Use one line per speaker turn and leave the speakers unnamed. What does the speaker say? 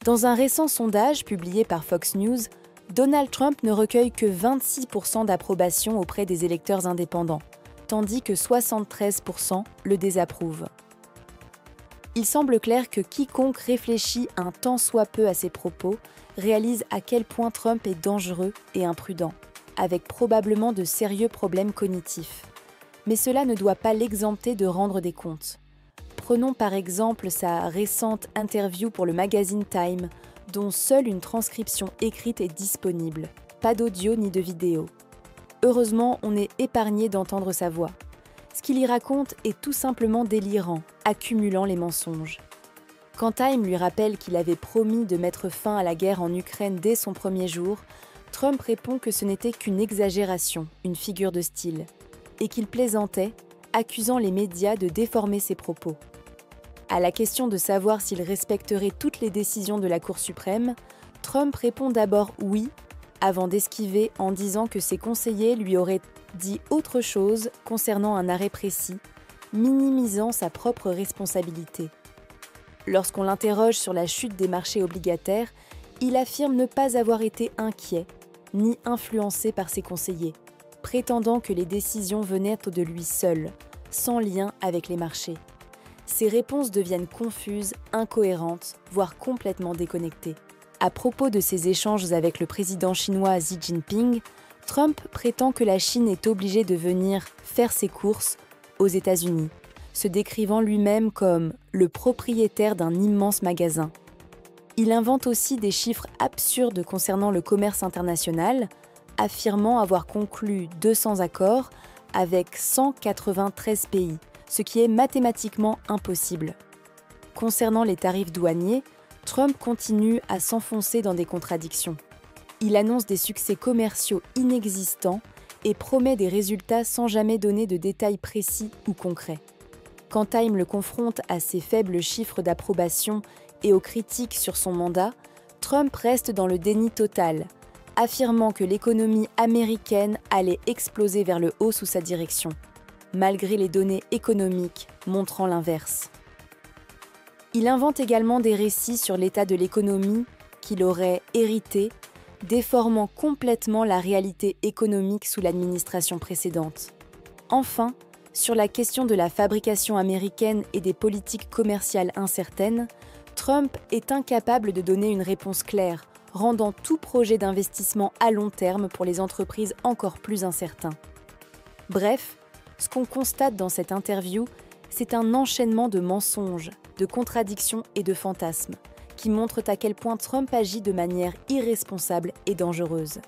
Dans un récent sondage publié par Fox News, Donald Trump ne recueille que 26% d'approbation auprès des électeurs indépendants, tandis que 73% le désapprouvent. Il semble clair que quiconque réfléchit un tant soit peu à ses propos réalise à quel point Trump est dangereux et imprudent, avec probablement de sérieux problèmes cognitifs. Mais cela ne doit pas l'exempter de rendre des comptes. Prenons par exemple sa récente interview pour le magazine Time, dont seule une transcription écrite est disponible, pas d'audio ni de vidéo. Heureusement, on est épargné d'entendre sa voix. Ce qu'il y raconte est tout simplement délirant, accumulant les mensonges. Quand Time lui rappelle qu'il avait promis de mettre fin à la guerre en Ukraine dès son premier jour, Trump répond que ce n'était qu'une exagération, une figure de style, et qu'il plaisantait, accusant les médias de déformer ses propos. À la question de savoir s'il respecterait toutes les décisions de la Cour suprême, Trump répond d'abord oui, avant d'esquiver en disant que ses conseillers lui auraient dit autre chose concernant un arrêt précis, minimisant sa propre responsabilité. Lorsqu'on l'interroge sur la chute des marchés obligataires, il affirme ne pas avoir été inquiet, ni influencé par ses conseillers, prétendant que les décisions venaient de lui seul, sans lien avec les marchés. Ces réponses deviennent confuses, incohérentes, voire complètement déconnectées. À propos de ses échanges avec le président chinois Xi Jinping, Trump prétend que la Chine est obligée de venir faire ses courses aux États-Unis, se décrivant lui-même comme le propriétaire d'un immense magasin. Il invente aussi des chiffres absurdes concernant le commerce international, affirmant avoir conclu 200 accords avec 193 pays, ce qui est mathématiquement impossible. Concernant les tarifs douaniers, Trump continue à s'enfoncer dans des contradictions. Il annonce des succès commerciaux inexistants et promet des résultats sans jamais donner de détails précis ou concrets. Quand Time le confronte à ses faibles chiffres d'approbation et aux critiques sur son mandat, Trump reste dans le déni total, affirmant que l'économie américaine allait exploser vers le haut sous sa direction, malgré les données économiques montrant l'inverse. Il invente également des récits sur l'état de l'économie qu'il aurait hérité, déformant complètement la réalité économique sous l'administration précédente. Enfin, sur la question de la fabrication américaine et des politiques commerciales incertaines, Trump est incapable de donner une réponse claire, rendant tout projet d'investissement à long terme pour les entreprises encore plus incertain. Bref, ce qu'on constate dans cette interview, c'est un enchaînement de mensonges, de contradictions et de fantasmes, qui montrent à quel point Trump agit de manière irresponsable et dangereuse.